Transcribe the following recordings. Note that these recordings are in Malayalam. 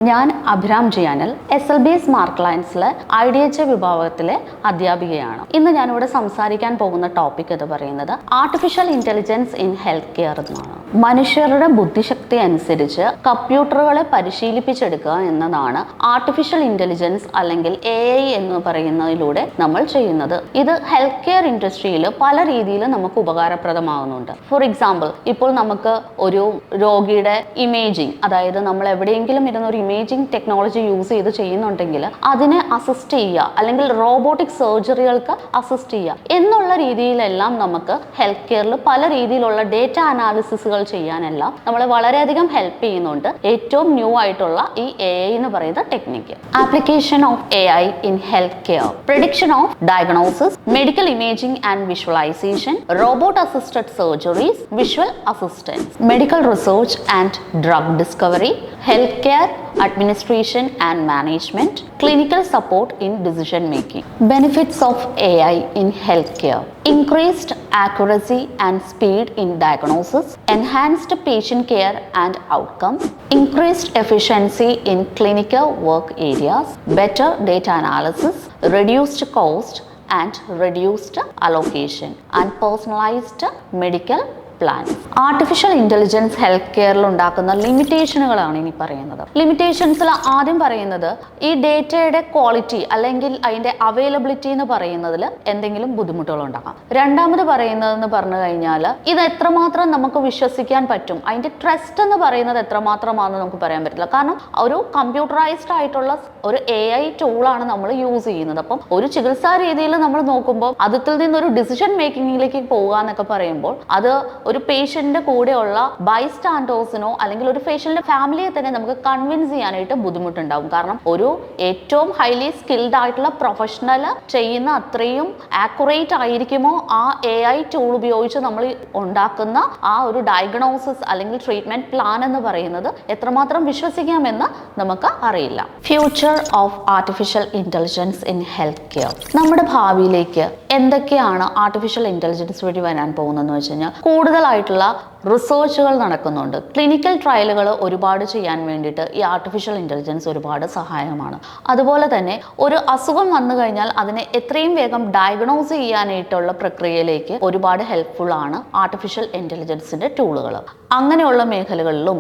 ഞാൻ അഭിരാം ജിയാനൽ SLB സ്മാർട്ട് ലൈൻസിലെ IDHA വിഭാഗത്തിലെ അധ്യാപികയാണ്. ഇന്ന് ഞാനിവിടെ സംസാരിക്കാൻ പോകുന്ന ടോപ്പിക് എന്ന് പറയുന്നത് artificial intelligence in health care എന്നാണ്. മനുഷ്യരുടെ ബുദ്ധിശക്തി അനുസരിച്ച് കമ്പ്യൂട്ടറുകളെ പരിശീലിപ്പിച്ചെടുക്കുക എന്നതാണ് ആർട്ടിഫിഷ്യൽ ഇന്റലിജൻസ് അല്ലെങ്കിൽ AI എന്ന് പറയുന്നതിലൂടെ നമ്മൾ ചെയ്യുന്നത്. ഇത് ഹെൽത്ത് കെയർ ഇൻഡസ്ട്രിയിൽ പല രീതിയിൽ നമുക്ക് ഉപകാരപ്രദമാകുന്നുണ്ട്. ഫോർ എക്സാമ്പിൾ, ഇപ്പോൾ നമുക്ക് ഒരു രോഗിയുടെ ഇമേജിംഗ്, അതായത് നമ്മൾ എവിടെയെങ്കിലും ഇരുന്ന ഒരു ഇമേജിംഗ് ടെക്നോളജി യൂസ് ചെയ്ത് ചെയ്യുന്നുണ്ടെങ്കിൽ അതിനെ അസിസ്റ്റ് ചെയ്യുക, അല്ലെങ്കിൽ റോബോട്ടിക് സർജറികൾക്ക് അസിസ്റ്റ് ചെയ്യുക എന്നുള്ള രീതിയിലെല്ലാം നമുക്ക് ഹെൽത്ത് കെയറിൽ പല രീതിയിലുള്ള ഡേറ്റ അനാലിസിസുകൾ ചെയ്യാനെല്ലാം നമ്മളെ വളരെയധികം ഹെൽപ്പ് ചെയ്യുന്നുണ്ട് ഏറ്റവും ന്യൂ ആയിട്ടുള്ള ഈ AI എന്ന് പറയുന്ന technique. Application of AI in health care, prediction of diagnosis, medical imaging and visualization, robot assisted surgeries, visual assistance, medical research and drug discovery, healthcare administration and management, clinical support in decision making. Benefits of AI in healthcare: increased accuracy and speed in diagnosis, enhanced patient care and outcome, increased efficiency in clinical work areas, better data analysis, reduced cost and reduced allocation, and personalized medical plans. Artificial intelligence health കെയറിൽ ഉണ്ടാക്കുന്ന ലിമിറ്റേഷനുകളാണ് ഇനി പറയുന്നത്. ലിമിറ്റേഷൻസിൽ ആദ്യം പറയുന്നത് ഈ ഡേറ്റയുടെ ക്വാളിറ്റി അല്ലെങ്കിൽ അതിന്റെ അവൈലബിലിറ്റി എന്ന് പറയുന്നതിൽ എന്തെങ്കിലും ബുദ്ധിമുട്ടുകൾ ഉണ്ടാകാം. രണ്ടാമത് പറയുന്നതെന്ന് പറഞ്ഞു കഴിഞ്ഞാൽ ഇത് എത്രമാത്രം നമുക്ക് വിശ്വസിക്കാൻ പറ്റും, അതിന്റെ ട്രസ്റ്റ് എന്ന് പറയുന്നത് എത്രമാത്രമാണെന്ന് നമുക്ക് പറയാൻ പറ്റില്ല. കാരണം ഒരു കമ്പ്യൂട്ടറൈസ്ഡ് ആയിട്ടുള്ള ഒരു AI ടൂളാണ് നമ്മൾ യൂസ് ചെയ്യുന്നത്. അപ്പം ഒരു ചികിത്സാ രീതിയിൽ നമ്മൾ നോക്കുമ്പോൾ അതിൽ നിന്നൊരു ഡിസിഷൻ മേക്കിങ്ങിലേക്ക് പോകുക എന്നൊക്കെ പറയുമ്പോൾ അത് ഒരു പേഷ്യന്റിന്റെ കൂടെയുള്ള ബൈസ്റ്റാൻഡേഴ്സിനോ അല്ലെങ്കിൽ ഒരു പേഷ്യന്റിന്റെ ഫാമിലിയെ തന്നെ നമുക്ക് കൺവിൻസ് ചെയ്യാനായിട്ട് ബുദ്ധിമുട്ടുണ്ടാകും. കാരണം ഒരു ഏറ്റവും ഹൈലി സ്കിൽഡ് ആയിട്ടുള്ള പ്രൊഫഷണൽ ചെയ്യുന്ന അത്രയും ആക്യുറേറ്റ് ആയിരിക്കുമോ ആ AI ടൂൾ ഉപയോഗിച്ച് നമ്മൾ ഉണ്ടാക്കുന്ന ആ ഒരു ഡയഗ്നോസിസ് അല്ലെങ്കിൽ ട്രീറ്റ്മെന്റ് പ്ലാൻ എന്ന് പറയുന്നത് എത്രമാത്രം വിശ്വസിക്കാമെന്ന് നമുക്ക് അറിയില്ല. Future of artificial intelligence in health care. നമ്മുടെ ഭാവിയിലേക്ക് എന്തൊക്കെയാണ് ആർട്ടിഫിഷ്യൽ ഇന്റലിജൻസ് വഴി വരാൻ പോകുന്നതെന്ന് വെച്ച് കഴിഞ്ഞാൽ കൂടുതലായിട്ടുള്ള റിസർച്ചുകൾ നടക്കുന്നുണ്ട്. ക്ലിനിക്കൽ ട്രയലുകൾ ഒരുപാട് ചെയ്യാൻ വേണ്ടിയിട്ട് ഈ ആർട്ടിഫിഷ്യൽ ഇന്റലിജൻസ് ഒരുപാട് സഹായകമാണ്. അതുപോലെ തന്നെ ഒരു അസുഖം വന്നു കഴിഞ്ഞാൽ അതിനെ എത്രയും വേഗം ഡയഗ്നോസ് ചെയ്യാനായിട്ടുള്ള പ്രക്രിയയിലേക്ക് ഒരുപാട് ഹെൽപ്ഫുൾ ആണ് ആർട്ടിഫിഷ്യൽ ഇന്റലിജൻസിന്റെ ടൂളുകൾ. അങ്ങനെയുള്ള മേഖലകളിലും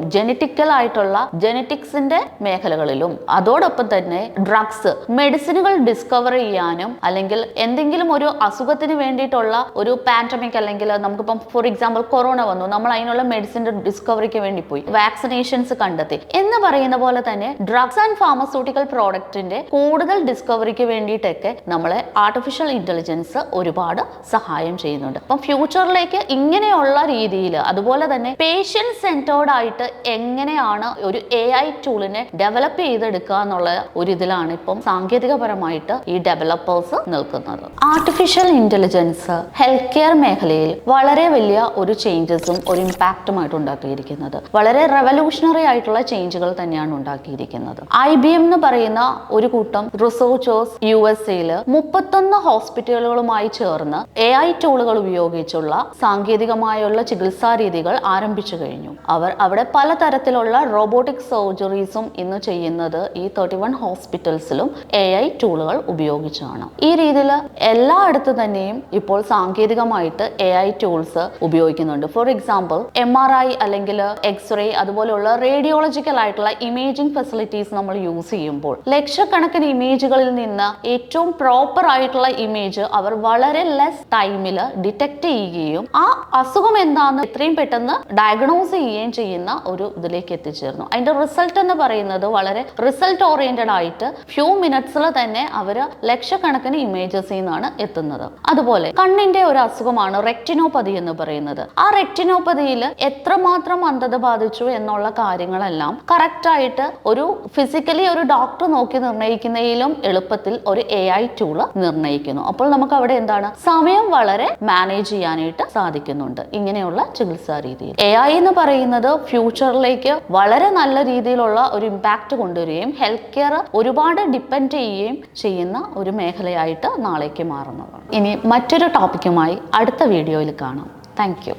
ജെനറ്റിക്സിന്റെ മേഖലകളിലും അതോടൊപ്പം തന്നെ ഡ്രഗ്സ്, മെഡിസിനുകൾ ഡിസ്കവർ ചെയ്യാനും അല്ലെങ്കിൽ എന്തെങ്കിലും ഒരു അസുഖത്തിന് വേണ്ടിയിട്ടുള്ള ഒരു പാൻഡമിക് അല്ലെങ്കിൽ നമുക്കിപ്പം ഫോർ എക്സാമ്പിൾ കൊറോണ വന്നു, നമ്മൾ അതിനുള്ള മെഡിസിന്റെ ഡിസ്കവറിക്ക് വേണ്ടി പോയി വാക്സിനേഷൻസ് കണ്ടെത്തി എന്ന് പറയുന്ന പോലെ തന്നെ ഡ്രഗ്സ് ആൻഡ് ഫാർമസ്യൂട്ടിക്കൽ പ്രോഡക്റ്റിന്റെ കൂടുതൽ ഡിസ്കവറിക്ക് വേണ്ടിയിട്ടൊക്കെ നമ്മളെ ആർട്ടിഫിഷ്യൽ ഇന്റലിജൻസ് ഒരുപാട് സഹായം ചെയ്യുന്നുണ്ട്. അപ്പം ഫ്യൂച്ചറിലേക്ക് ഇങ്ങനെയുള്ള രീതിയിൽ അതുപോലെ തന്നെ പേഷ്യന്റ് സെന്റേർഡ് ആയിട്ട് എങ്ങനെയാണ് ഒരു AI ടൂളിനെ ഡെവലപ്പ് ചെയ്തെടുക്കുക എന്നുള്ള ഒരു ഇതിലാണ് ഇപ്പം സാങ്കേതികപരമായിട്ട് ഈ ഡെവലപ്പേഴ്സ് നിൽക്കുന്നത്. ആർട്ടിഫിഷ്യൽ ഇന്റലിജൻസ് ഹെൽത്ത് കെയർ മേഖലയിൽ വളരെ വലിയ ഒരു ചേഞ്ചസും ഒരു ഇമ്പാക്റ്റുമായിട്ട് ഉണ്ടാക്കിയിരിക്കുന്നത്. വളരെ റെവല്യൂഷണറി ആയിട്ടുള്ള ചേഞ്ചുകൾ തന്നെയാണ് ഉണ്ടാക്കിയിരിക്കുന്നത്. IBM എന്ന് പറയുന്ന ഒരു കൂട്ടം റിസർച്ചേഴ്സ് USA 31 ഹോസ്പിറ്റലുകളുമായി ചേർന്ന് AI ടൂളുകൾ ഉപയോഗിച്ചുള്ള സാങ്കേതികമായുള്ള ചികിത്സാ രീതികൾ ആരംഭിച്ചു കഴിഞ്ഞു. അവർ അവിടെ പലതരത്തിലുള്ള റോബോട്ടിക് സർജറീസും ഇന്ന് ചെയ്യുന്നത് ഈ 31 ഹോസ്പിറ്റൽസിലും AI ടൂളുകൾ ഉപയോഗിച്ചാണ്. ഈ രീതിയിൽ എല്ലായിടത്തും തന്നെയും ഇപ്പോൾ സാങ്കേതികമായിട്ട് AI ടൂൾസ് ഉപയോഗിക്കുന്നുണ്ട്. ഫോർ എക്സാമ്പിൾ MRI അല്ലെങ്കിൽ എക്സ്റേ അതുപോലെയുള്ള റേഡിയോളജിക്കൽ ആയിട്ടുള്ള ഇമേജിംഗ് ഫെസിലിറ്റീസ് നമ്മൾ യൂസ് ചെയ്യുമ്പോൾ ലക്ഷക്കണക്കിന് ഇമേജുകളിൽ നിന്ന് ഏറ്റവും പ്രോപ്പർ ആയിട്ടുള്ള ഇമേജ് അവർ വളരെ ലെസ് ടൈമിൽ ഡിറ്റക്ട് ചെയ്യുകയും ആ അസുഖം എന്താണെന്ന് എത്രയും പെട്ടെന്ന് ഡയഗ്നോസ് ചെയ്യുകയും ചെയ്യുന്ന ഒരു ഇതിലേക്ക് എത്തിച്ചേർന്നു. അതിന്റെ റിസൾട്ട് എന്ന് പറയുന്നത് വളരെ റിസൾട്ട് ഓറിയന്റഡ് ആയിട്ട് ഫ്യൂ മിനിറ്റ്സിൽ തന്നെ അവർ ലക്ഷക്കണക്കിന് ഇമേജസിൽ നിന്നാണ് എത്തുന്നത്. അതുപോലെ കണ്ണിന്റെ ഒരു അസുഖമാണ് റെറ്റിനോപ്പതി എന്ന് പറയുന്നത്. ആ റെറ്റിനോപ്പതിയിൽ എത്രമാത്രം അന്ധത ബാധിച്ചു എന്നുള്ള കാര്യങ്ങളെല്ലാം കറക്റ്റ് ആയിട്ട് ഒരു ഫിസിക്കലി ഒരു ഡോക്ടർ നോക്കി നിർണ്ണയിക്കുന്നതിലും എളുപ്പത്തിൽ ഒരു AI ടൂള് നിർണ്ണയിക്കുന്നു. അപ്പോൾ നമുക്ക് അവിടെ എന്താണ് സമയം വളരെ മാനേജ് ചെയ്യാനായിട്ട് സാധിക്കുന്നുണ്ട് ഇങ്ങനെയുള്ള ചികിത്സാ രീതിയിൽ. AI എന്ന് പറയുന്നത് ഫ്യൂച്ചറിലേക്ക് വളരെ നല്ല രീതിയിലുള്ള ഒരു ഇമ്പാക്റ്റ് കൊണ്ടുവരികയും ഹെൽത്ത് കെയർ ഒരുപാട് ഡിപ്പെൻഡ് ചെയ്യുകയും ചെയ്യുന്ന ഒരു മേഖലയായിട്ട് നാളേക്ക് മാറുന്നതാണ്. ഇനി മറ്റൊരു ടോപ്പിക്കുമായി അടുത്ത വീഡിയോയിൽ കാണാം. Thank you.